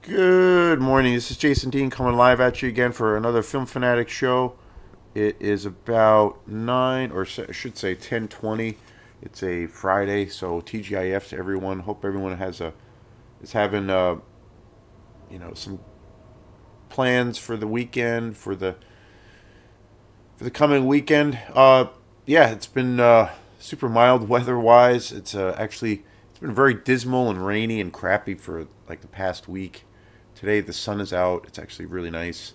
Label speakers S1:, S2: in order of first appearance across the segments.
S1: Good morning. This is Jason Dean coming live at you again for another Film Fanatic show. It is about 9, or I should say 10:20. It's a Friday, so TGIF to everyone. Hope everyone is having some plans for the weekend for the coming weekend. Yeah, it's been super mild weather-wise. It's been very dismal and rainy and crappy for like the past week. Today the sun is out. It's actually really nice.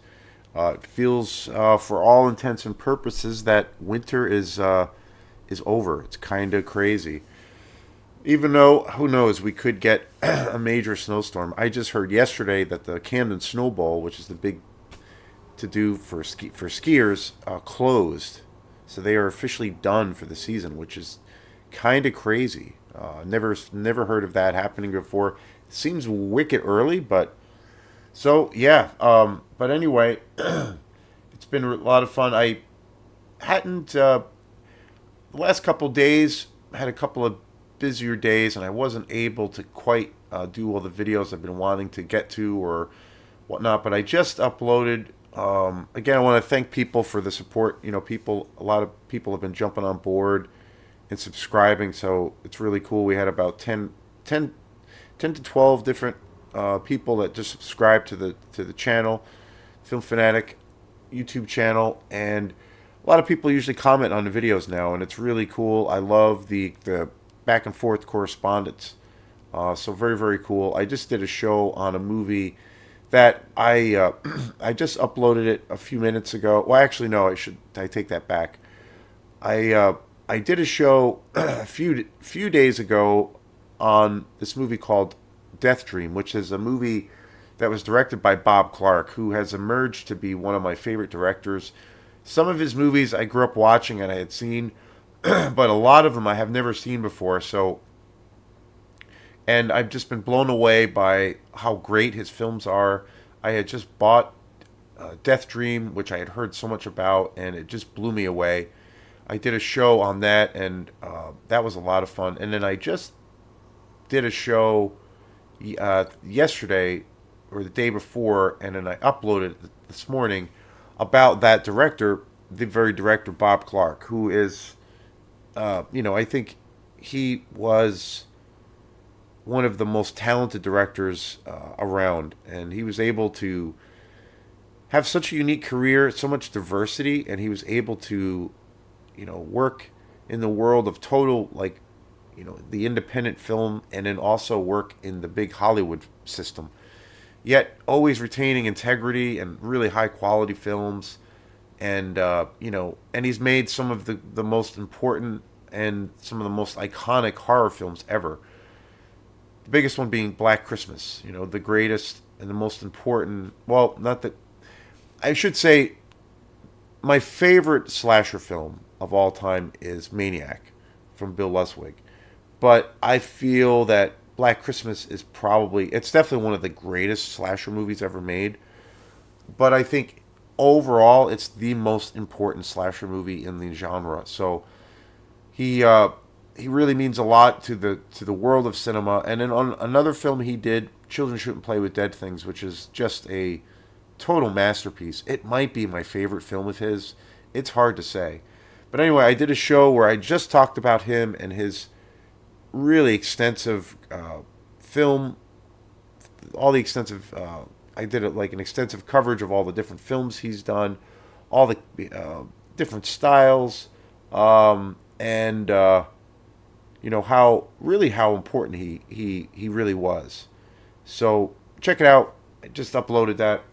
S1: It feels, for all intents and purposes, that winter is over. It's kind of crazy. Even though, who knows, we could get a major snowstorm. I just heard yesterday that the Camden Snow Bowl, which is the big to do for skiers, closed. So they are officially done for the season, which is kind of crazy. Never heard of that happening before. Seems wicked early, but so yeah. But anyway, it's been a lot of fun. I hadn't the last couple days had a couple of busier days, and I wasn't able to quite do all the videos I've been wanting to get to or whatnot. But I just uploaded. Again, I want to thank people for the support. A lot of people have been jumping on board and subscribing, so it's really cool. We had about 10 to 12 different people that just subscribe to the channel, Film Fanatic YouTube channel, and a lot of people usually comment on the videos now, and it's really cool. I love the back and forth correspondence. So very, very cool. I just did a show on a movie that I just uploaded it a few minutes ago. Well, actually, no, I take that back. I did a show a few days ago on this movie called Death Dream, which is a movie that was directed by Bob Clark, who has emerged to be one of my favorite directors. Some of his movies I grew up watching and I had seen, but a lot of them I have never seen before. And I've just been blown away by how great his films are. I had just bought Death Dream, which I had heard so much about, and it just blew me away. I did a show on that, and that was a lot of fun. And then I just did a show yesterday or the day before, and then I uploaded it this morning about that director, the very director Bob Clark, who is, I think he was one of the most talented directors around, and he was able to have such a unique career, so much diversity, and he was able to, work in the world of total, like, the independent film, and then also work in the big Hollywood system, yet always retaining integrity and really high quality films. And and he's made some of the most important and some of the most iconic horror films ever. The biggest one being Black Christmas, the greatest and the most important. Well, not that I should say, my favorite slasher film of all time is Maniac from Bill Luswig. But I feel that Black Christmas it's definitely one of the greatest slasher movies ever made. But I think overall, it's the most important slasher movie in the genre. So he he really means a lot to the world of cinema. And then on another film he did, Children Shouldn't Play with Dead Things, which is just a total masterpiece. It might be my favorite film of his. It's hard to say. But anyway, I did a show where I just talked about him and his really extensive film, all the extensive. I did it like an extensive coverage of all the different films he's done, all the different styles, and how important he really was. So check it out. I just uploaded that.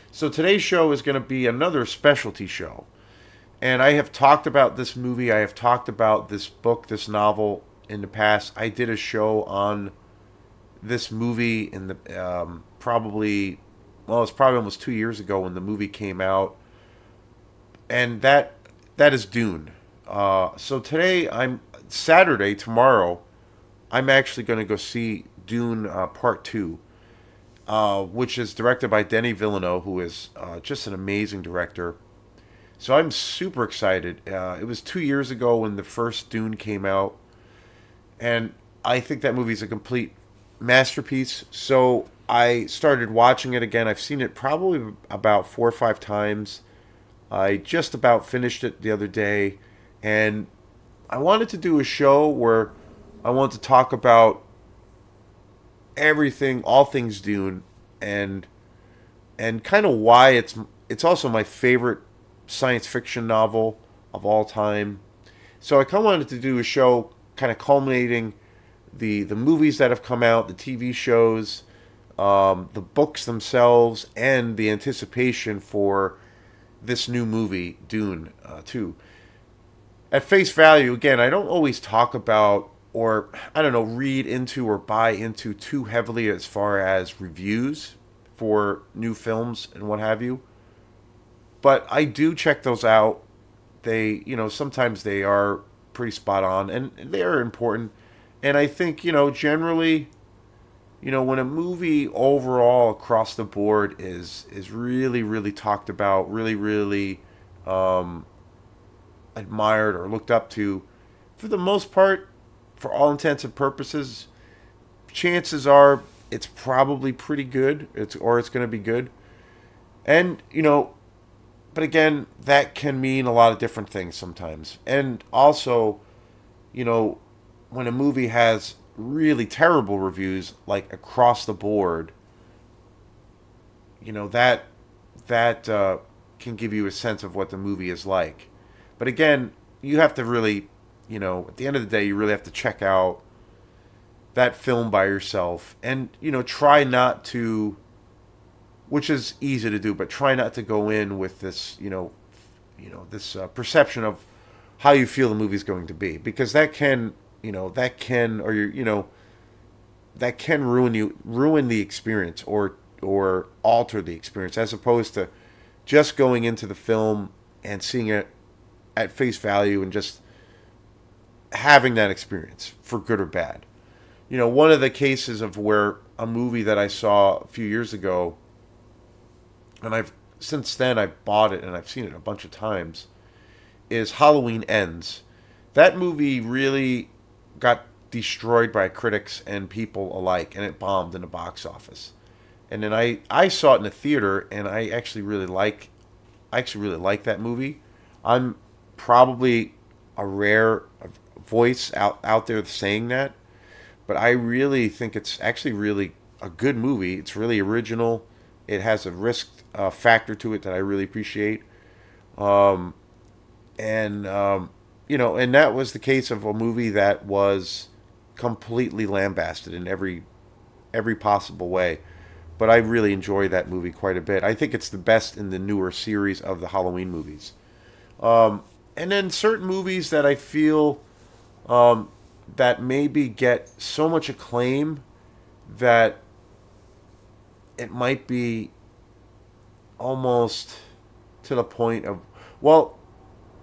S1: So today's show is going to be another specialty show. And I have talked about this movie. I have talked about this book, this novel in the past. I did a show on this movie in the it's probably almost 2 years ago when the movie came out, and that is Dune. So today, Saturday, tomorrow, I'm actually going to go see Dune Part Two, which is directed by Denis Villeneuve, who is just an amazing director. So I'm super excited. It was 2 years ago when the first Dune came out, and I think that movie's a complete masterpiece. So I started watching it again. I've seen it probably about 4 or 5 times. I just about finished it the other day, and I wanted to do a show where I want to talk about everything, all things Dune, and kind of why it's also my favorite science fiction novel of all time. So I kind of wanted to do a show kind of culminating the movies that have come out, the TV shows, the books themselves, and the anticipation for this new movie, Dune 2. At face value, again, I don't always talk about or, I don't know, read into or buy into too heavily as far as reviews for new films and what have you. But I do check those out. Sometimes they are pretty spot on and they are important. And I think, generally, when a movie overall across the board is really, really talked about, really, really admired or looked up to, for the most part, for all intents and purposes, chances are it's probably pretty good. It's going to be good. And, but again, that can mean a lot of different things sometimes. And also, when a movie has really terrible reviews, like across the board, that can give you a sense of what the movie is like. But again, you have to really, at the end of the day, you really have to check out that film by yourself and, try not to, which is easy to do, but try not to go in with this, this perception of how you feel the movie's going to be, because that can, that can ruin the experience or alter the experience, as opposed to just going into the film and seeing it at face value and just having that experience for good or bad. One of the cases of where a movie that I saw a few years ago, and since then I've bought it and I've seen it a bunch of times, is Halloween Ends. That movie really got destroyed by critics and people alike, and it bombed in the box office. And then I saw it in the theater, and I actually really like that movie. I'm probably a rare voice out there saying that, but I really think it's actually really a good movie. It's really original. It has a risk factor to it that I really appreciate. And that was the case of a movie that was completely lambasted in every possible way. But I really enjoy that movie quite a bit. I think it's the best in the newer series of the Halloween movies. And then certain movies that I feel that maybe get so much acclaim that it might be almost to the point of, well,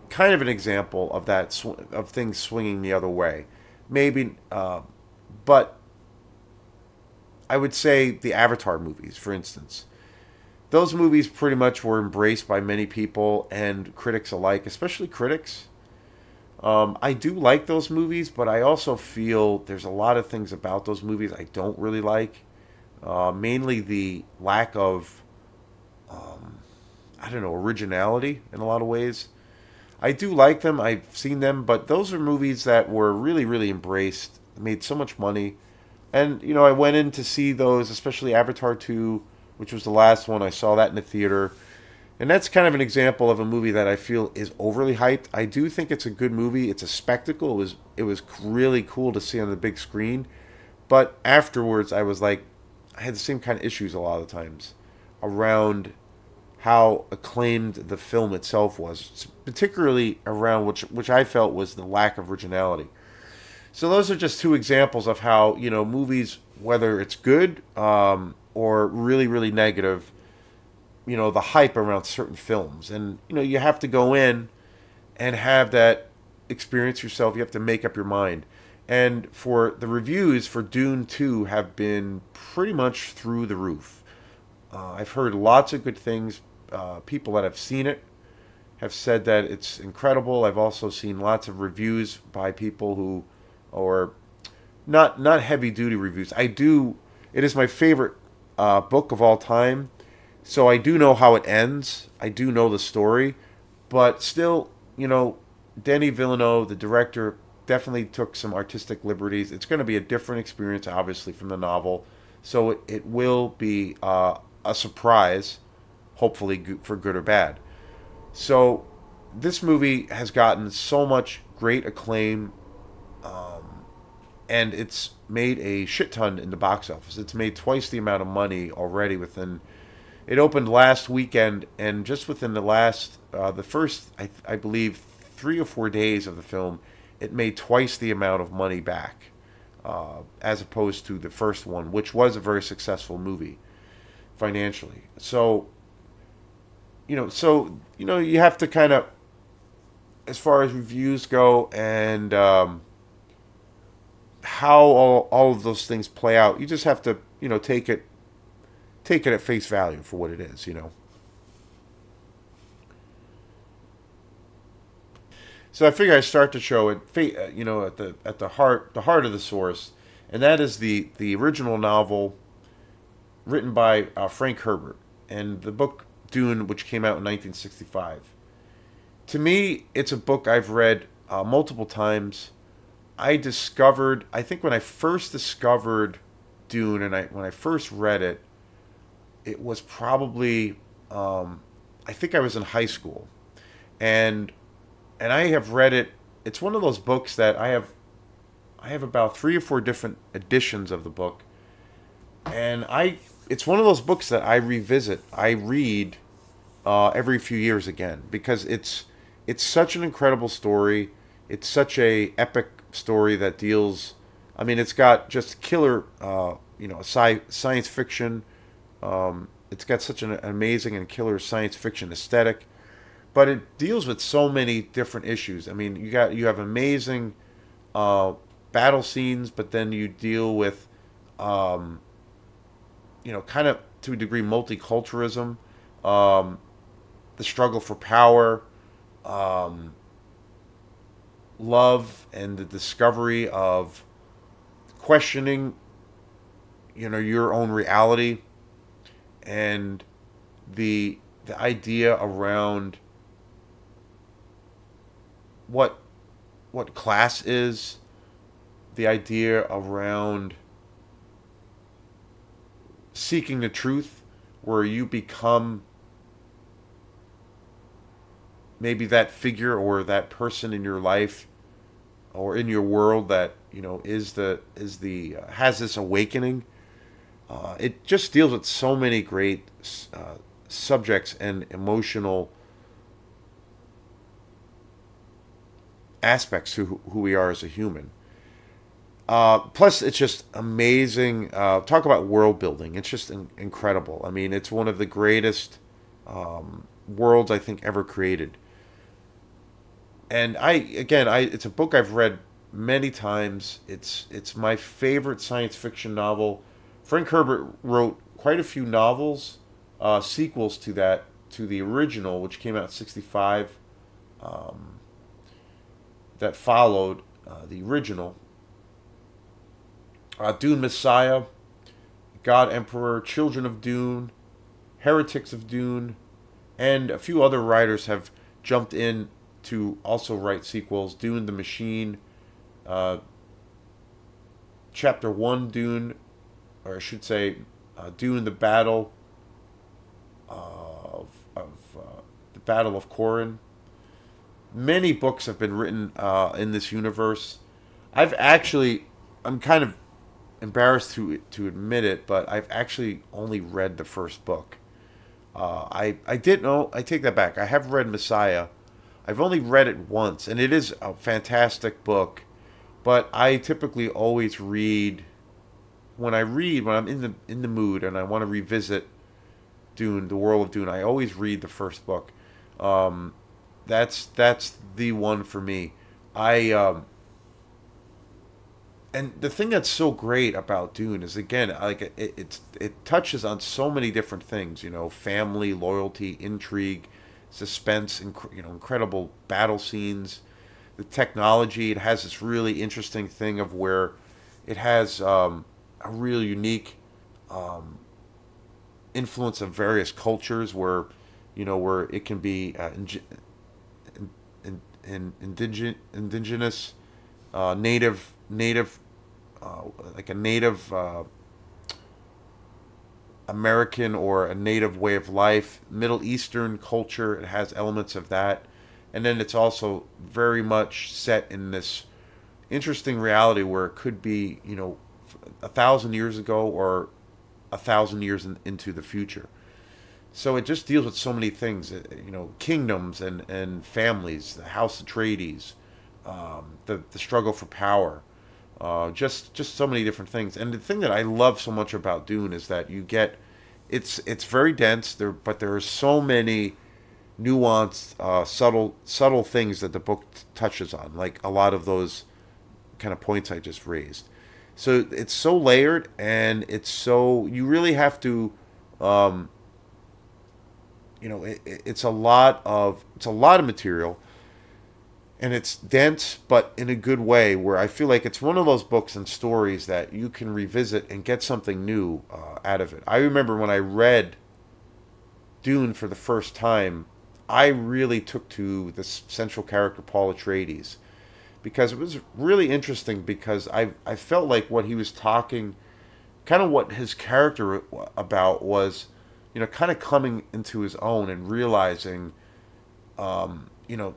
S1: kind of an example of that, of things swinging the other way. Maybe, but I would say the Avatar movies, for instance. Those movies pretty much were embraced by many people and critics alike, especially critics. I do like those movies, but I also feel there's a lot of things about those movies I don't really like. Mainly the lack of, originality in a lot of ways. I do like them. I've seen them, but those are movies that were really, really embraced, made so much money. And, I went in to see those, especially Avatar 2, which was the last one. I saw that in the theater. And that's kind of an example of a movie that I feel is overly hyped. I do think it's a good movie. It's a spectacle. It was really cool to see on the big screen. But afterwards, I was like, I had the same kind of issues a lot of times around how acclaimed the film itself was, particularly around which I felt was the lack of originality. So those are just two examples of how, movies, whether it's good or really, really negative, the hype around certain films. And, you have to go in and have that experience yourself. You have to make up your mind. And for the reviews for Dune 2 have been pretty much through the roof. I've heard lots of good things. People that have seen it have said that it's incredible. I've also seen lots of reviews by people who, or not heavy duty reviews. I do. It is my favorite book of all time, so I do know how it ends. I do know the story, but still, Denis Villeneuve, the director, definitely took some artistic liberties. It's going to be a different experience, obviously, from the novel, so it will be a surprise, hopefully for good or bad. So this movie has gotten so much great acclaim, and it's made a shit ton in the box office. It's made twice the amount of money already within. It opened last weekend, and just within the first, I believe, 3 or 4 days of the film, it made twice the amount of money back, as opposed to the first one, which was a very successful movie financially. You have to kind of, as far as reviews go, and how all of those things play out, you just have to, take it at face value for what it is. So I figure I start the show at the heart of the source, and that is the original novel written by Frank Herbert, and the book Dune, which came out in 1965. To me, it's a book I've read multiple times. I think when I first discovered Dune, and when I first read it, it was probably, I think I was in high school, and I have read it. It's one of those books that I have about 3 or 4 different editions of the book, and it's one of those books that I revisit. I read every few years again, because it's such an incredible story. It's such a epic story that deals. I mean, it's got just killer, science fiction. It's got such an amazing and killer science fiction aesthetic, but it deals with so many different issues. I mean, you have amazing battle scenes, but then you deal with, kind of to a degree, multiculturalism, the struggle for power, love, and the discovery of questioning, your own reality, and the idea around what class is, the idea around seeking the truth, where you become maybe that figure or that person in your life or in your world that has this awakening. It just deals with so many great subjects and emotional aspects to who we are as a human. Plus, it's just amazing. Talk about world building. It's just incredible. I mean, it's one of the greatest worlds I think ever created. And it's a book I've read many times. It's my favorite science fiction novel. Frank Herbert wrote quite a few novels, sequels to the original, which came out in '65. That followed the original. Dune Messiah, God Emperor, Children of Dune, Heretics of Dune, and a few other writers have jumped in to also write sequels. Dune the Machine, Chapter 1 Dune, or I should say Dune the Battle of the Battle of Corin. Many books have been written in this universe. I'm kind of embarrassed to admit it, but I've actually only read the first book. I didn't know. I take that back. I have read Messiah. I've only read it once, and it is a fantastic book. But I typically always read when I'm in the mood and I want to revisit Dune, the world of Dune. I always read the first book. That's the one for me. And the thing that's so great about Dune is, again, like it touches on so many different things. Family, loyalty, intrigue, suspense, incredible battle scenes, the technology. It has this really interesting thing of where It has a real unique influence of various cultures where, where it can be indigenous, native, like a native American or a native way of life, Middle Eastern culture. It has elements of that, and then it's also very much set in this interesting reality where it could be, 1,000 years ago or 1,000 years into the future. So it just deals with so many things, kingdoms and families, the House Atreides, the struggle for power, just so many different things. And the thing that I love so much about Dune is that you get, it's very dense there, but there are so many nuanced, subtle things that the book touches on, like a lot of those kind of points I just raised. So it's so layered, and it's so, you really have to, um, it's a lot of material, and it's dense, but in a good way. Where I feel like it's one of those books and stories that you can revisit and get something new out of it. I remember when I read Dune for the first time, I really took to the central character Paul Atreides because it was really interesting because I felt like what he was talking, kind of what his character about was, kind of coming into his own and realizing, you know,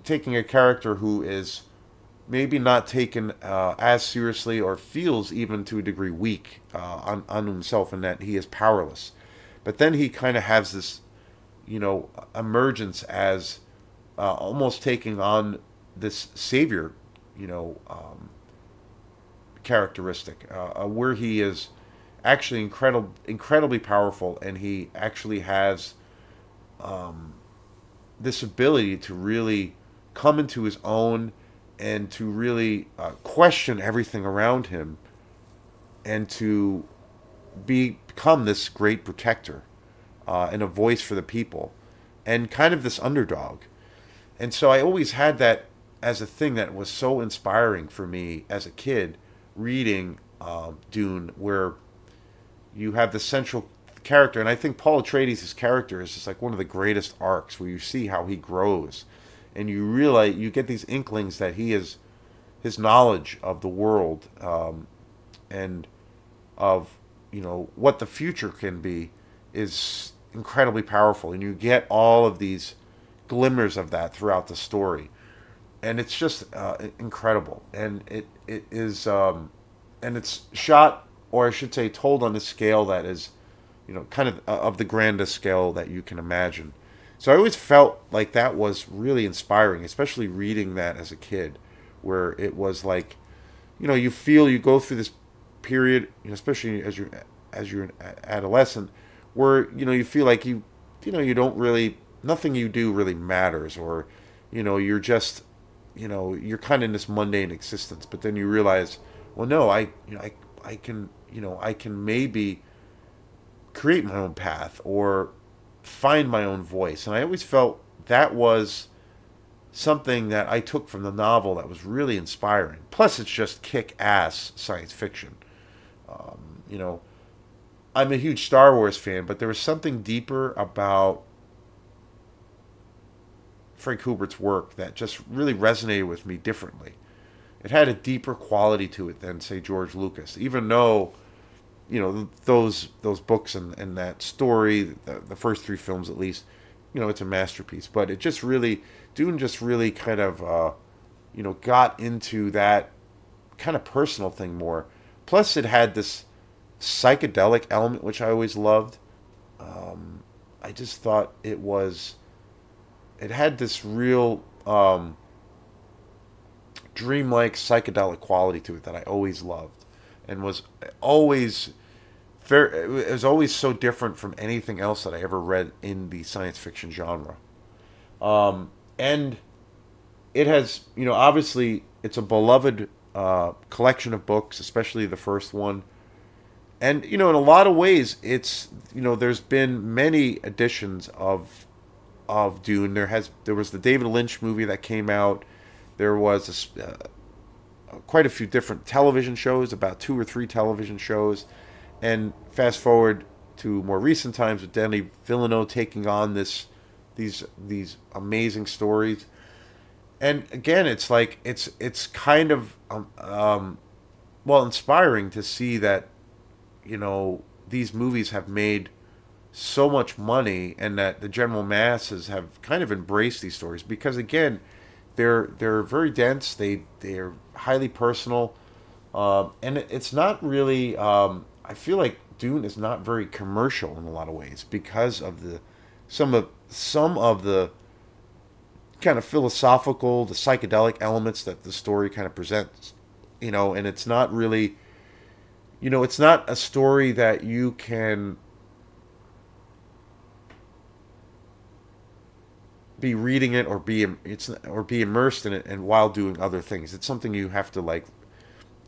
S1: taking a character who is maybe not taken as seriously or feels even to a degree weak on himself and that he is powerless. But then he kind of has this, emergence as almost taking on this savior, characteristic, where he is actually incredibly powerful, and he actually has this ability to really come into his own and to really question everything around him and to become this great protector and a voice for the people and kind of this underdog. And so I always had that as a thing that was so inspiring for me as a kid reading Dune, where you have the central character, and I think Paul Atreides' character is just like one of the greatest arcs, where you see how he grows, and you realize, you get these inklings that he is, his knowledge of the world, and of what the future can be, is incredibly powerful, and you get all of these glimmers of that throughout the story, and it's just incredible, and it is, and it's shot, or I should say, told on a scale that is, kind of the grandest scale that you can imagine. So I always felt like that was really inspiring, especially reading that as a kid, where it was like, you go through this period, especially as you're an adolescent, where you feel like you don't really, nothing you do really matters, or you're just, you're kind of in this mundane existence. But then you realize, well, no, I can, I can maybe create my own path or find my own voice. And I always felt that was something that I took from the novel that was really inspiring. Plus, it's just kick-ass science fiction. You know, I'm a huge Star Wars fan, but there was something deeper about Frank Hubert's work that just really resonated with me differently. It had a deeper quality to it than, say, George Lucas, even though those books and that story, the first three films at least, it's a masterpiece. But it just really, Dune just really kind of got into that kind of personal thing more. Plus, it had this psychedelic element, which I always loved. I just thought it had this real dreamlike psychedelic quality to it that I always loved, and was always it was always so different from anything else that I ever read in the science fiction genre. And it has, obviously, it's a beloved collection of books, especially the first one. And, in a lot of ways, it's, there's been many editions of Dune. There was the David Lynch movie that came out. There was quite a few different television shows, about 2 or 3 television shows, and fast forward to more recent times with Denis Villeneuve taking on these amazing stories. And again, it's like it's kind of well, inspiring to see that these movies have made so much money, and that the general masses have kind of embraced these stories because again, they're very dense. They're highly personal, and it's not really. I feel like Dune is not very commercial in a lot of ways because of the some of the kind of philosophical, the psychedelic elements that the story kind of presents. And it's not really, it's not a story that you can be reading it or be immersed in it and while doing other things. It's something you have to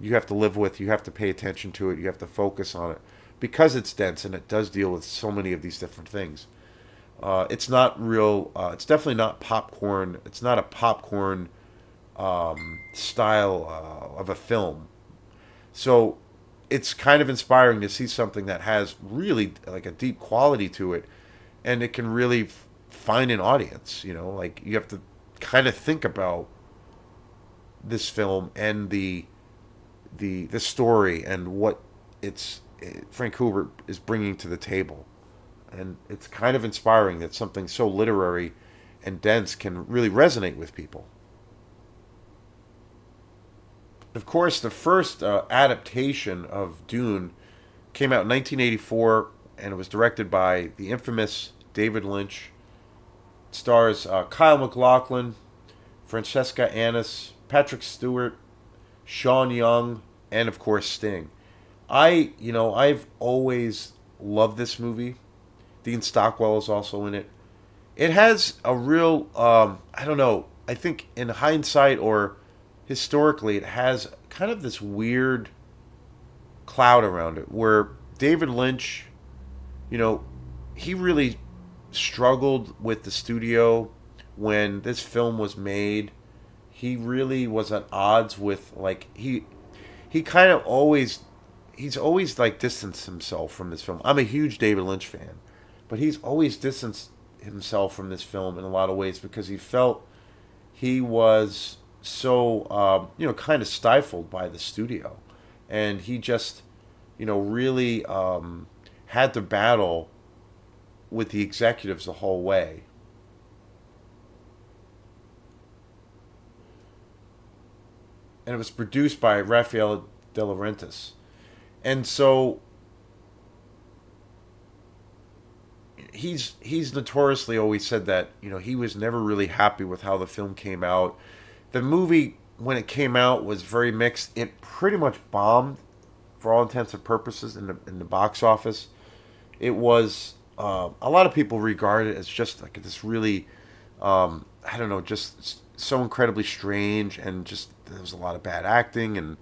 S1: you have to live with, you have to pay attention to it, you have to focus on it because it's dense and it does deal with so many of these different things. It's not real. It's definitely not popcorn. It's not a popcorn style of a film. So it's kind of inspiring to see something that has really like a deep quality to it, and it can really find an audience. Like you have to kind of think about this film and the story and what Frank Hubert is bringing to the table. And it's kind of inspiring that something so literary and dense can really resonate with people. Of course, the first adaptation of Dune came out in 1984, and it was directed by the infamous David Lynch. It stars Kyle MacLachlan, Francesca Annis, Patrick Stewart, Sean Young, and of course Sting. I've always loved this movie. Dean Stockwell is also in it. It has a real, I don't know, I think in hindsight or historically, it has kind of this weird cloud around it where David Lynch, he really struggled with the studio when this film was made. He really was at odds with, he kind of he's always like distanced himself from this film. I'm a huge David Lynch fan. But he's always distanced himself from this film in a lot of ways because he felt he was so, kind of stifled by the studio. And he just, really had to battle with the executives the whole way. And it was produced by Rafael De Laurentiis. And so he's notoriously always said that he was never really happy with how the film came out. The movie, when it came out, was very mixed. It pretty much bombed for all intents and purposes in the box office. It was a lot of people regard it as just like this really I don't know, just so incredibly strange, and just there was a lot of bad acting and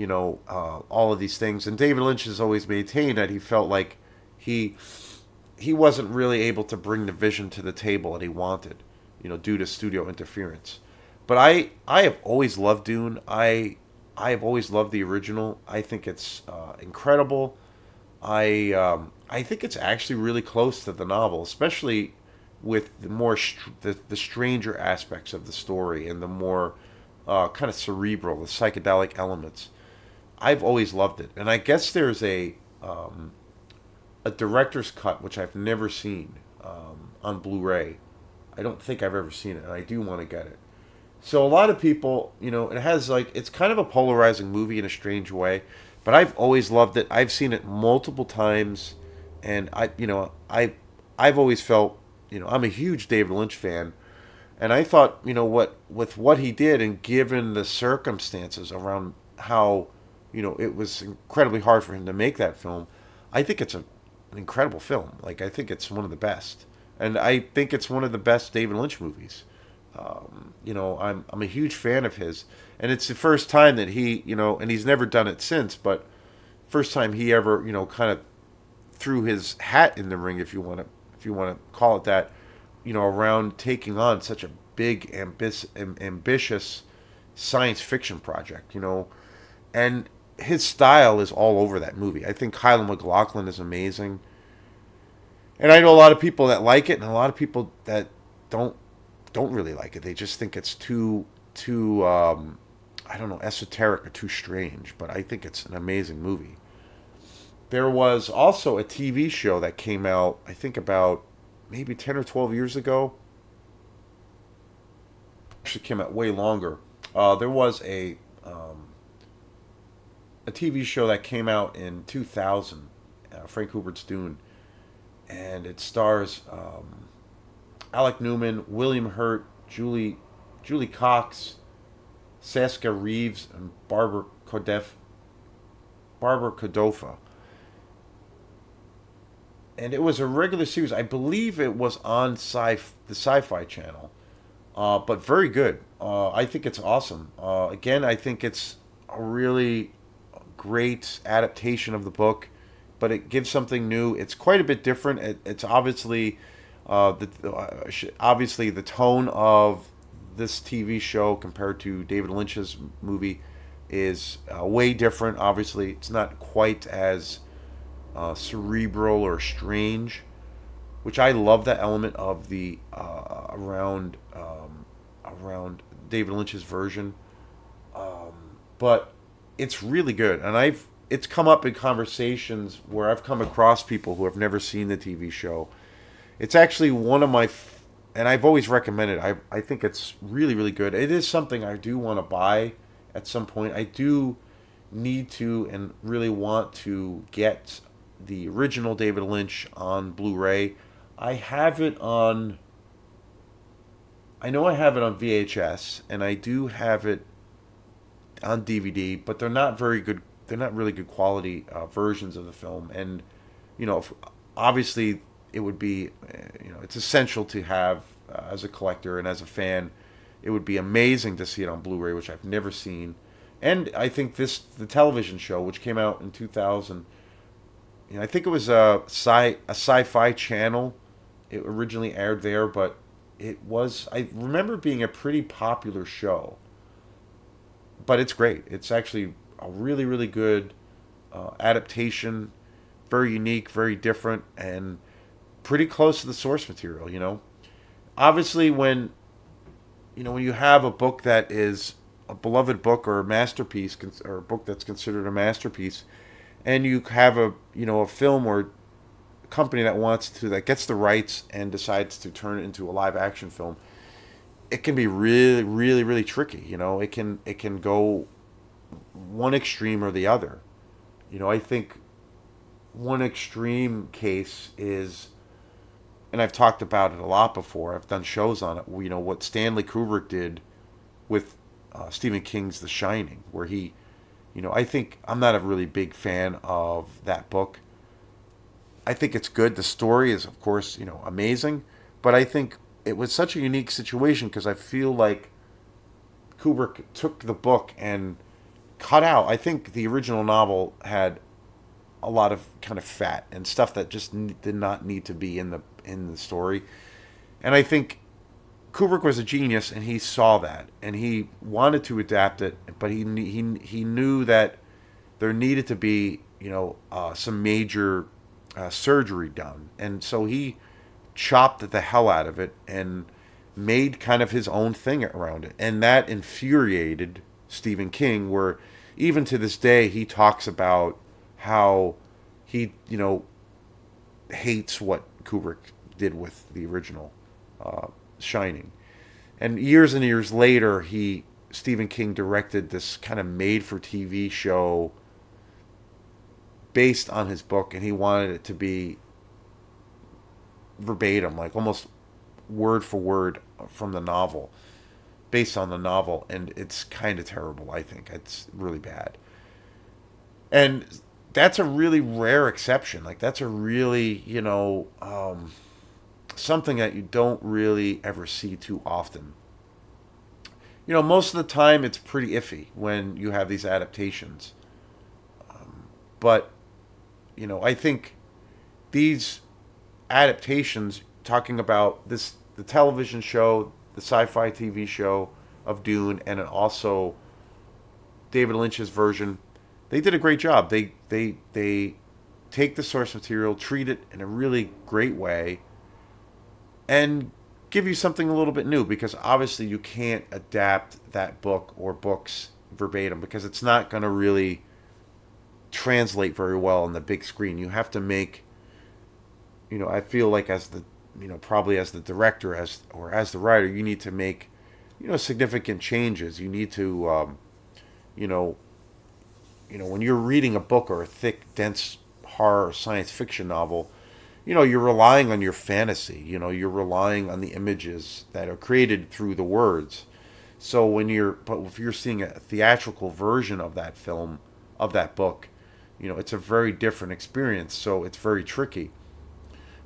S1: all of these things. And David Lynch has always maintained that he felt like he wasn't really able to bring the vision to the table that he wanted, due to studio interference. But I have always loved Dune. I have always loved the original. I think it's incredible. I think it's actually really close to the novel, especially with the more the stranger aspects of the story and the more kind of cerebral, the psychedelic elements. I've always loved it, and I guess there's a director's cut which I've never seen on Blu-ray. I don't think I've ever seen it, and I do want to get it. So a lot of people, it has it's kind of a polarizing movie in a strange way, but I've always loved it. I've seen it multiple times, and I've always felt, I'm a huge David Lynch fan, and I thought, with what he did, and given the circumstances around how, it was incredibly hard for him to make that film, I think it's an incredible film. I think it's one of the best, and I think it's one of the best David Lynch movies. I'm a huge fan of his, and it's the first time that he, and he's never done it since, but first time he ever, kind of threw his hat in the ring, if you want to call it that, around taking on such a big, ambitious, science fiction project, and his style is all over that movie. I think Kyla MacLachlan is amazing, and I know a lot of people that like it, and a lot of people that don't don't really like it. They just think it's too I don't know, esoteric or too strange. But I think it's an amazing movie. There was also a TV show that came out, I think about maybe 10 or 12 years ago. Actually, came out way longer. There was a TV show that came out in 2000, Frank Hubert's Dune, and it stars Alec Newman, William Hurt, Julie Cox, Saskia Reeves, and Barbara Kodofa. And it was a regular series. I believe it was on the Sci-Fi Channel, but very good. I think it's awesome. Again, I think it's a really great adaptation of the book, but it gives something new. It's quite a bit different. It's obviously obviously the tone of this TV show compared to David Lynch's movie is way different. Obviously, it's not quite as cerebral or strange, which I love that element of the around David Lynch's version. But it's really good, and it's come up in conversations where I've come across people who have never seen the TV show. It's actually one of and I've always recommended. I think it's really really good. It is something I do want to buy at some point. I do need to and really want to get the original David Lynch on Blu-ray. I have it on. I know I have it on VHS, and I do have it on DVD, but they're not very good. They're not really good quality versions of the film, and obviously it would be, it's essential to have as a collector and as a fan. It would be amazing to see it on Blu-ray, which I've never seen. And I think the television show, which came out in 2000, I think it was a Sci-Fi Channel. It originally aired there, but I remember it being a pretty popular show. But it's great. It's actually a really, really good adaptation. Very unique, very different, and pretty close to the source material. Obviously, when you have a book that is a beloved book or a masterpiece, or a book that's considered a masterpiece, and you have a film or company that gets the rights and decides to turn it into a live action film, it can be really, really, really tricky. It can go one extreme or the other. I think one extreme case is, and I've talked about it a lot before. I've done shows on it. What Stanley Kubrick did with Stephen King's The Shining, where I think I'm not a really big fan of that book. I think it's good. The story is, of course, amazing, but I think it was such a unique situation because I feel like Kubrick took the book and cut out. I think the original novel had a lot of kind of fat and stuff that just did not need to be in the story. And I think Kubrick was a genius, and he saw that, and he wanted to adapt it, but he knew that there needed to be some major surgery done, and so he chopped the hell out of it and made kind of his own thing around it, and that infuriated Stephen King, where even to this day he talks about how he hates what Kubrick did with the original Shining. And years later, Stephen King directed this kind of made-for-TV show based on his book, and he wanted it to be verbatim, like almost word for word from the novel, based on the novel, and it's kind of terrible. I think it's really bad, and that's a really rare exception. Like, that's a really something that you don't really ever see too often. Most of the time it's pretty iffy when you have these adaptations. But, I think these adaptations, talking about the television show, the sci-fi TV show, of Dune and also David Lynch's version, they did a great job. They take the source material, treat it in a really great way, and give you something a little bit new, because obviously you can't adapt that book or books verbatim because it's not going to really translate very well on the big screen. You have to make, I feel like as the, probably as the director, as the writer, you need to make, significant changes. You need to, you know, when you're reading a book or a thick, dense horror or science fiction novel, you're relying on your fantasy. You're relying on the images that are created through the words. So but if you're seeing a theatrical version of that film, of that book, it's a very different experience. So it's very tricky.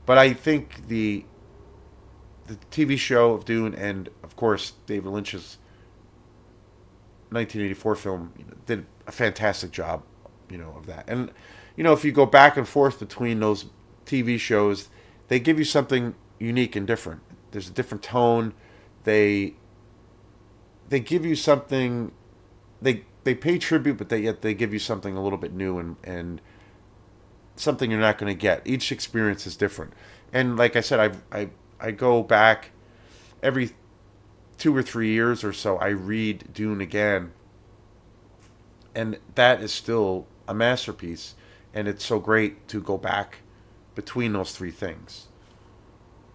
S1: But I think the TV show of Dune and of course David Lynch's 1984 film did a fantastic job, of that. And if you go back and forth between those TV shows, they give you something unique and different. There's a different tone. They give you something. They pay tribute, but yet they give you something a little bit new and something you're not going to get. Each experience is different. And like I said, I go back every 2 or 3 years or so. I read Dune again, and that is still a masterpiece. And it's so great to go back between those three things.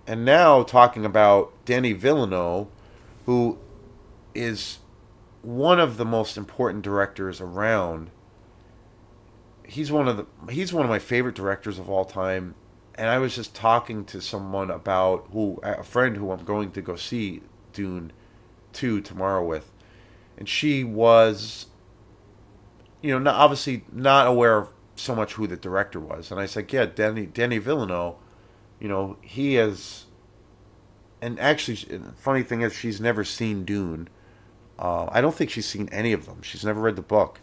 S1: And now talking about Denis Villeneuve, who is one of the most important directors around. He's one of my favorite directors of all time. And I was just talking to someone about a friend who I'm going to go see Dune 2 tomorrow with, and she was, obviously not aware of so much who the director was. And I said, yeah, Denis Villeneuve, he is. And actually, the funny thing is, she's never seen Dune. I don't think she's seen any of them. She's never read the book.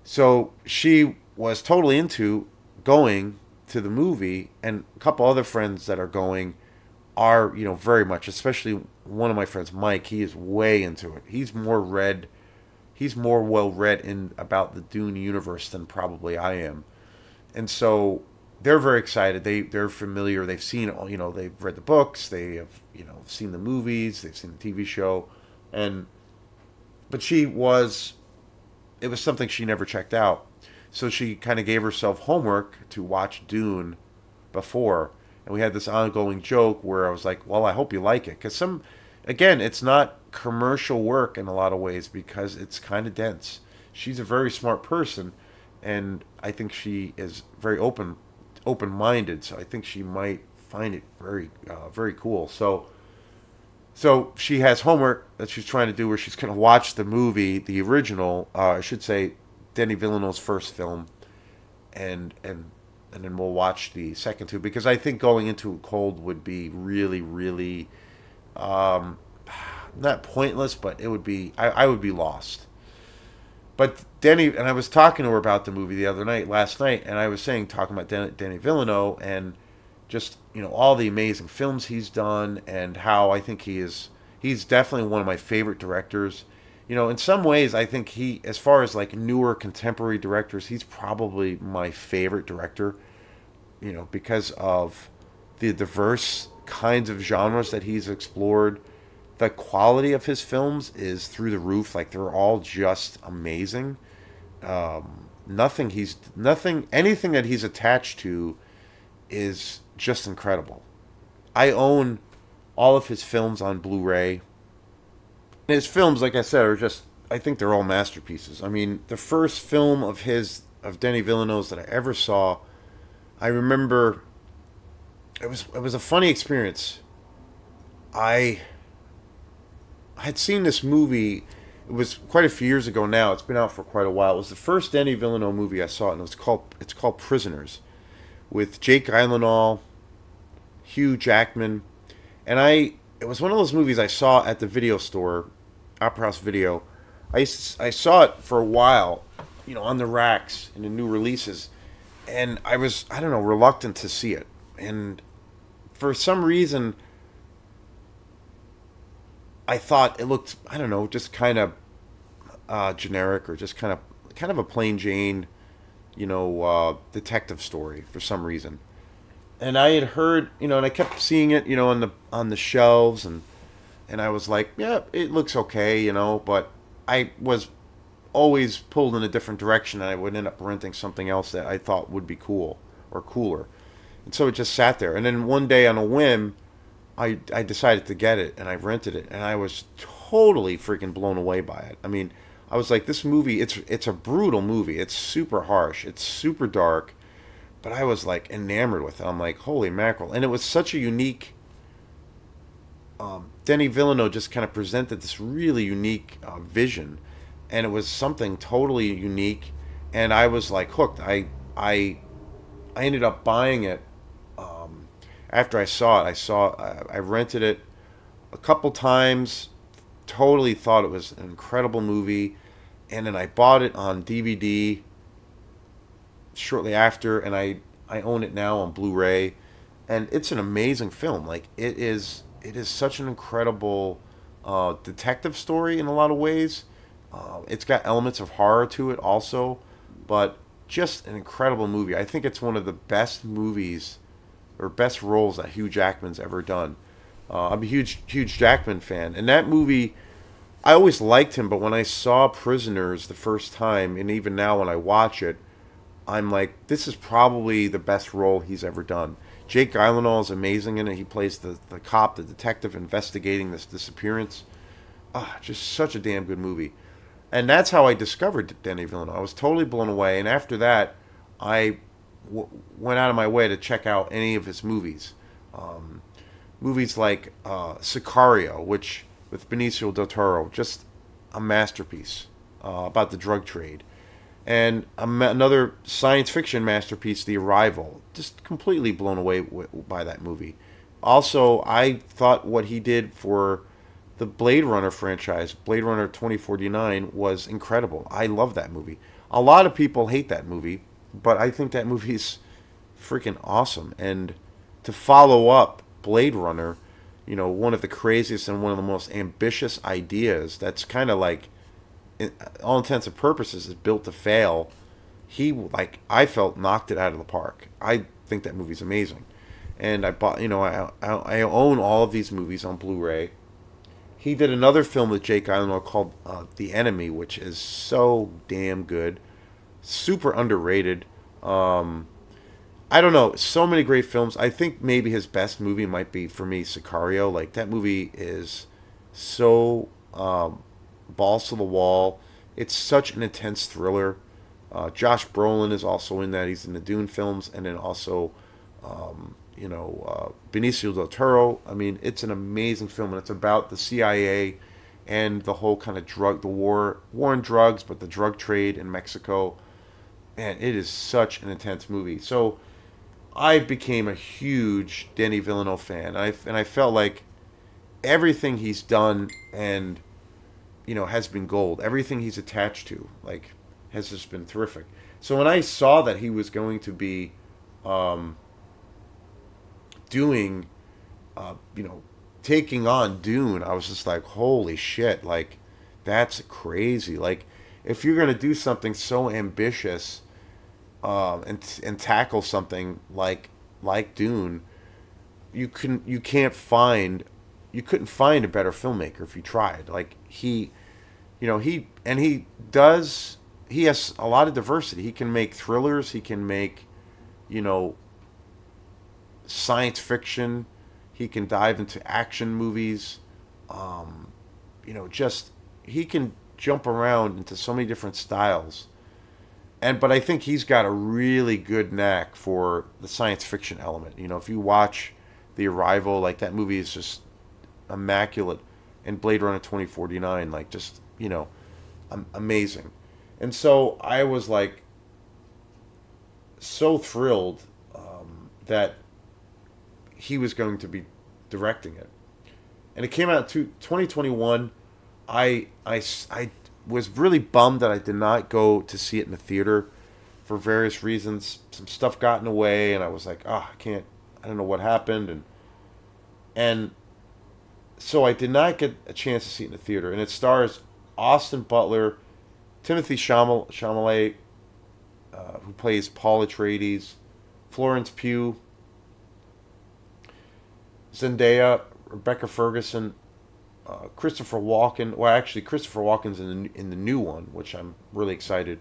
S1: So she was totally into going to the movie, and a couple other friends that are going are, very much, especially one of my friends, Mike, he is way into it. He's more well read in about the Dune universe than probably I am. And so they're very excited. They're familiar. They've seen, they've read the books. They have, seen the movies. They've seen the TV show. But it was something she never checked out. So she kind of gave herself homework to watch Dune before. And we had this ongoing joke where I was like, well, I hope you like it. Because again, it's not commercial work in a lot of ways because it's kind of dense. She's a very smart person, and I think she is very open-minded. So I think she might find it very, very cool. So she has homework that she's trying to do where she's going to watch the movie, the original, I should say, Denis Villeneuve's first film, and then we'll watch the second two, because I think going into it cold would be really, really, not pointless, but it would be, I would be lost. But Denis, and I was talking to her about the movie last night, and I was talking about Denis Villeneuve and just, all the amazing films he's done, and how I think he's definitely one of my favorite directors. In some ways, I think as far as like newer contemporary directors, he's probably my favorite director, because of the diverse kinds of genres that he's explored. The quality of his films is through the roof. Like, they're all just amazing. Anything that he's attached to is just incredible. I own all of his films on Blu-ray. His films, like I said, I think they're all masterpieces. I mean, the first film of Denis Villeneuve's that I ever saw, I remember it was a funny experience. I had seen this movie. It was quite a few years ago now. It's been out for quite a while. It was the first Denis Villeneuve movie I saw, and it's called Prisoners, with Jake Gyllenhaal, Hugh Jackman, and it was one of those movies I saw at the video store, Opera House Video. I saw it for a while, on the racks in the new releases, and I was, I don't know, reluctant to see it. And for some reason, I thought it looked, I don't know, just kind of generic, or just kind of a plain Jane, detective story for some reason. And I had heard, and I kept seeing it, on the shelves, and I was like, yeah, it looks okay, but I was always pulled in a different direction, and I would end up renting something else that I thought would be cool or cooler. And so it just sat there. And then one day on a whim, I decided to get it, and I rented it, and I was totally freaking blown away by it. I mean, I was like, this movie, it's a brutal movie. It's super harsh. It's super dark, but I was like enamored with it. I'm like, holy mackerel! And it was such a unique. Denny Villeneuve just kind of presented this really unique vision, and it was something totally unique. And I was like hooked. I ended up buying it after I saw it. I rented it a couple times. Totally thought it was an incredible movie, and then I bought it on DVD shortly after, and I own it now on Blu-ray, and it's an amazing film. Like it is such an incredible detective story in a lot of ways. It's got elements of horror to it also, but just an incredible movie. I think it's one of the best movies or best roles that Hugh Jackman's ever done. I'm a huge Jackman fan, and that movie, I always liked him, but when I saw Prisoners the first time, and even now when I watch it, I'm like, this is probably the best role he's ever done. Jake Gyllenhaal is amazing in it. He plays the cop, the detective investigating this disappearance. Ah, just such a damn good movie. And that's how I discovered Denis Villeneuve. I was totally blown away. And after that, I went out of my way to check out any of his movies. Movies like Sicario, which with Benicio del Toro, just a masterpiece about the drug trade. And another science fiction masterpiece, The Arrival. Just completely blown away by that movie. Also, I thought what he did for the Blade Runner franchise, Blade Runner 2049, was incredible. I love that movie. A lot of people hate that movie, but I think that movie's freaking awesome. And to follow up Blade Runner, one of the craziest and one of the most ambitious ideas that's kind of like, in all intents and purposes, is built to fail. He, like, I felt, knocked it out of the park. I think that movie's amazing. And I bought, I own all of these movies on Blu-ray. He did another film with Jake Gyllenhaal called The Enemy, which is so damn good. Super underrated. I don't know. So many great films. I think maybe his best movie might be, for me, Sicario. Like, that movie is so balls to the wall. It's such an intense thriller. Josh Brolin is also in that. He's in the Dune films. And then also, Benicio del Toro. I mean, it's an amazing film. And it's about the CIA and the whole kind of the war on drugs, but the drug trade in Mexico. And it is such an intense movie. So I became a huge Denis Villeneuve fan. And I felt like everything he's done and has been gold. Everything he's attached to, like, has just been terrific. So when I saw that he was going to be doing, taking on Dune, I was just like, holy shit, like, that's crazy. Like, if you're gonna do something so ambitious, and tackle something like Dune, you couldn't find a better filmmaker if you tried. Like, he has a lot of diversity. He can make thrillers. He can make, you know, science fiction. He can dive into action movies. Just he can jump around into so many different styles. But I think he's got a really good knack for the science fiction element. If you watch The Arrival, like, that movie is just immaculate, and Blade Runner 2049, like, just, amazing. And so I was like so thrilled that he was going to be directing it. And it came out to 2021. I was really bummed that I did not go to see it in the theater for various reasons. Some stuff got in the way, and I was like, I don't know what happened. And So I did not get a chance to see it in the theater, and it stars Austin Butler, Timothy Chalamet, who plays Paul Atreides, Florence Pugh, Zendaya, Rebecca Ferguson, Christopher Walken. Well, actually, Christopher Walken's in the new one, which I'm really excited.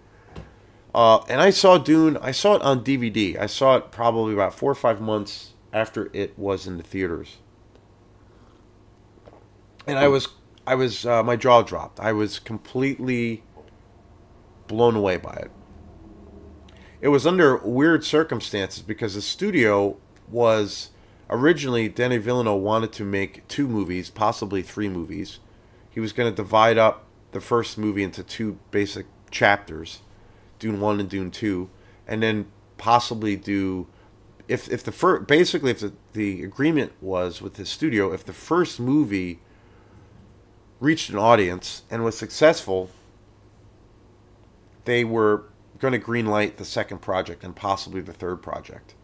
S1: And I saw Dune. I saw it on DVD. I saw it probably about 4 or 5 months after it was in the theaters, and my jaw dropped. I was completely blown away by it. It was under weird circumstances because the studio was originally Denis Villeneuve wanted to make 2 movies, possibly 3 movies. He was going to divide up the first movie into 2 basic chapters, Dune 1 and Dune 2, and then possibly do if the first basically if the agreement was with the studio, if the first movie reached an audience and was successful, they were going to greenlight the second project and possibly the third project.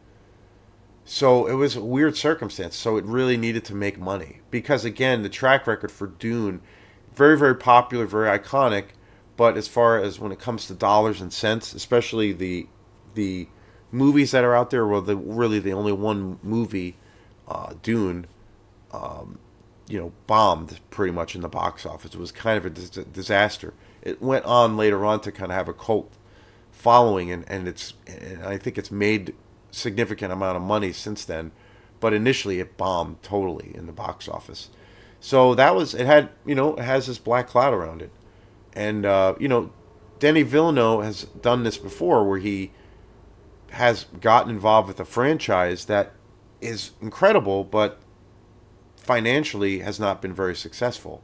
S1: So it was a weird circumstance. So it really needed to make money because again, the track record for Dune, very very popular, very iconic, but as far as when it comes to dollars and cents, especially the movies that are out there, well, really the only one movie, Dune, bombed pretty much in the box office. It was kind of a disaster. It went on later on to kind of have a cult following, and I think it's made significant amount of money since then, but initially it bombed totally in the box office. So that was it has this black cloud around it, and Denis Villeneuve has done this before where he has gotten involved with a franchise that is incredible, but financially has not been very successful.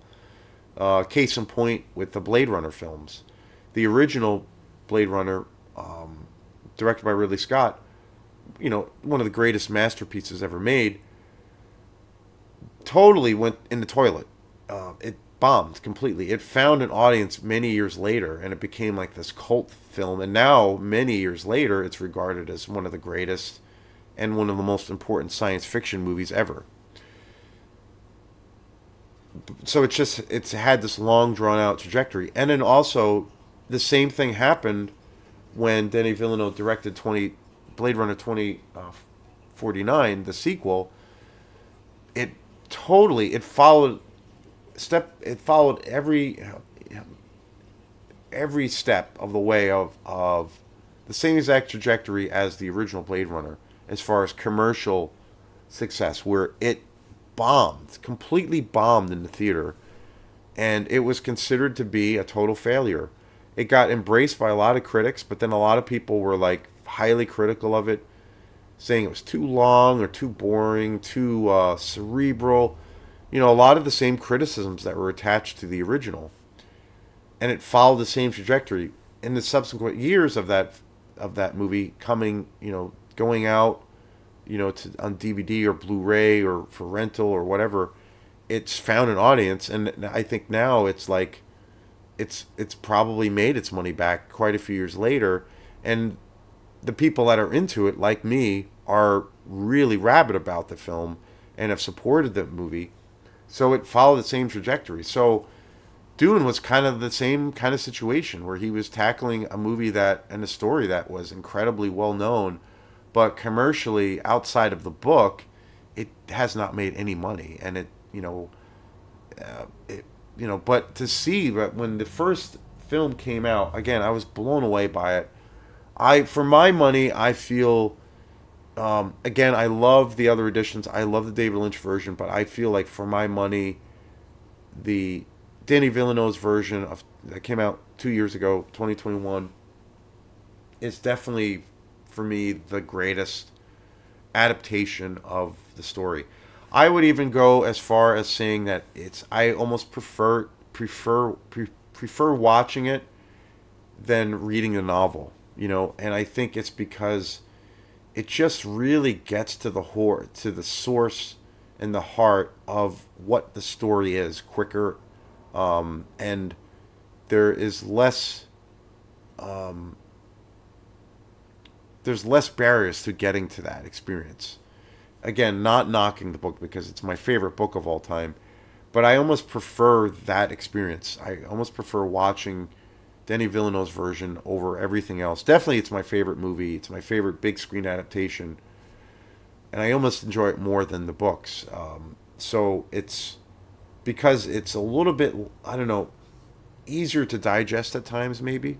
S1: Case in point with the Blade Runner films. The original Blade Runner, directed by Ridley Scott, one of the greatest masterpieces ever made, totally went in the toilet. It bombed completely. It found an audience many years later, and it became like this cult film. And now, many years later, it's regarded as one of the greatest and one of the most important science fiction movies ever. So it's had this long drawn out trajectory. And then also the same thing happened when Denis Villeneuve directed Blade Runner 2049, the sequel. It followed every step of the way of the same exact trajectory as the original Blade Runner as far as commercial success, where it completely bombed in the theater, and it was considered to be a total failure. It got embraced by a lot of critics, but then a lot of people were like highly critical of it, saying it was too long or too boring, too cerebral. A lot of the same criticisms that were attached to the original, and it followed the same trajectory in the subsequent years of that movie coming, going out, on DVD or Blu-ray or for rental or whatever. It's found an audience, and I think now it's like it's probably made its money back quite a few years later, and the people that are into it, like me, are really rabid about the film and have supported the movie. So it followed the same trajectory. So Dune was kind of the same kind of situation where he was tackling a movie and a story that was incredibly well known, but commercially outside of the book, it has not made any money. And but to see that when the first film came out, again, I was blown away by it. For my money, I feel, again, I love the other editions. I love the David Lynch version, but I feel like for my money, the Denis Villeneuve's version that came out 2 years ago, 2021, is definitely, for me, the greatest adaptation of the story. I would even go as far as saying that I almost prefer watching it than reading the novel, and I think it's because it just really gets to the source and the heart of what the story is quicker, and there is less there's less barriers to getting to that experience. Again, not knocking the book because it's my favorite book of all time, But I almost prefer that experience. I almost prefer watching Denis Villeneuve's version over everything else. Definitely, it's my favorite movie. It's my favorite big screen adaptation, and I almost enjoy it more than the books. So it's because it's a little bit, I don't know, easier to digest at times, maybe.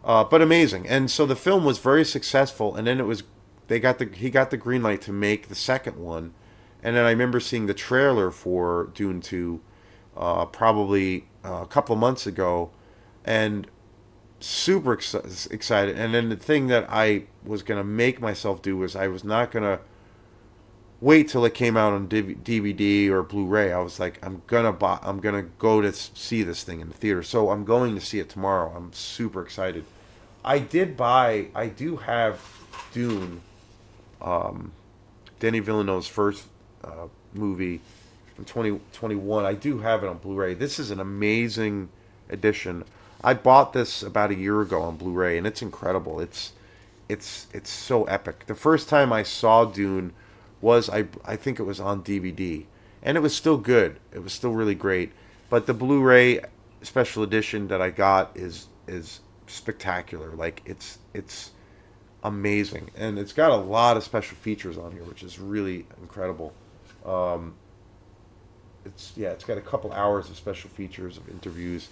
S1: But amazing. And so the film was very successful, and then he got the green light to make the second one, and then I remember seeing the trailer for Dune 2, probably a couple of months ago, and super excited. And then the thing that I was gonna make myself do was I was not gonna wait till it came out on DVD or Blu-ray. I was like, I'm gonna go to see this thing in the theater. So I'm going to see it tomorrow. I'm super excited. I do have Dune, Denis Villeneuve's first movie from 2021. I do have it on Blu-ray. This is an amazing edition. I bought this about a year ago on Blu-ray, and it's incredible. It's so epic. The first time I saw Dune was I think it was on DVD, and it was still good. It was still really great. But the Blu-ray special edition that I got is spectacular. Like it's amazing, and it's got a lot of special features on here, which is really incredible. Um, it's got a couple hours of special features of interviews,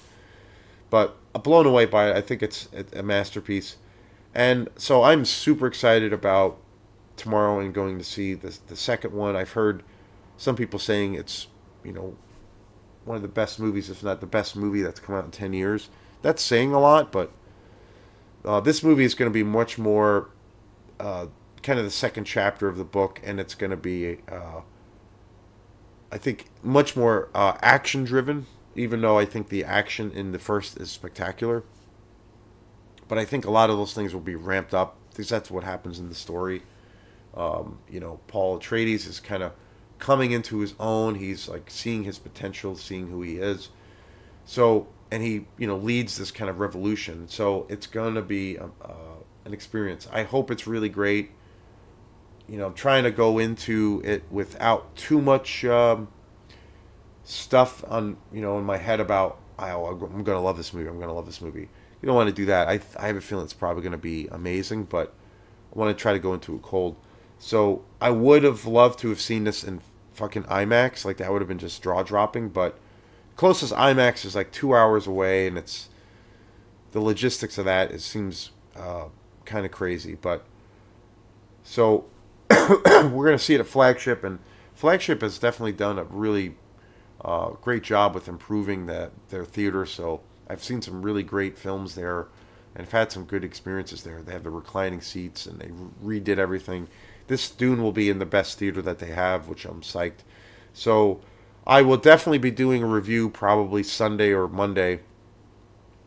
S1: but I'm blown away by it. I think it's a masterpiece, and so I'm super excited about tomorrow and going to see the second one. I've heard some people saying it's one of the best movies, if not the best movie that's come out in 10 years. That's saying a lot, but this movie is going to be much more kind of the second chapter of the book, and it's going to be, I think, much more action driven, even though I think the action in the first is spectacular. But I think a lot of those things will be ramped up because that's what happens in the story. Paul Atreides is kind of coming into his own. He's like seeing his potential, seeing who he is. So, and he, leads this kind of revolution. So it's going to be an experience. I hope it's really great. I'm trying to go into it without too much stuff on, in my head about, I'm going to love this movie. I'm going to love this movie. You don't want to do that. I have a feeling it's probably going to be amazing, but I want to try to go into it cold. So I would have loved to have seen this in fucking IMAX. Like, that would have been just jaw-dropping, but closest IMAX is like 2 hours away, and it's the logistics of that, it seems kind of crazy. But so we're going to see it at Flagship, and Flagship has definitely done a really great job with improving their theater. So I've seen some really great films there, and I've had some good experiences there. They have the reclining seats, and they redid everything. This Dune will be in the best theater that they have, which I'm psyched. So I will definitely be doing a review probably Sunday or Monday,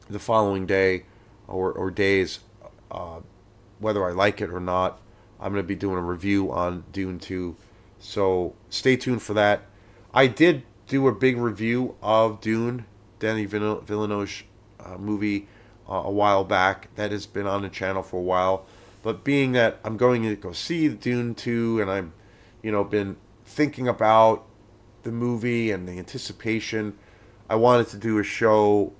S1: the following day, or days, whether I like it or not. I'm going to be doing a review on Dune 2. So stay tuned for that. I did do a big review of Dune, Denis Villeneuve's movie, a while back. That has been on the channel for a while. But being that I'm going to go see Dune 2, and I'm, been thinking about the movie and the anticipation, I wanted to do a show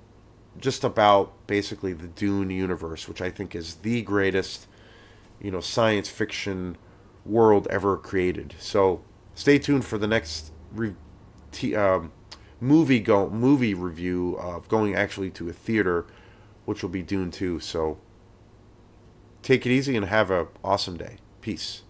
S1: just about basically the Dune universe, which I think is the greatest, science fiction world ever created. So stay tuned for the next movie review of going actually to a theater, which will be Dune 2. So take it easy and have an awesome day. Peace.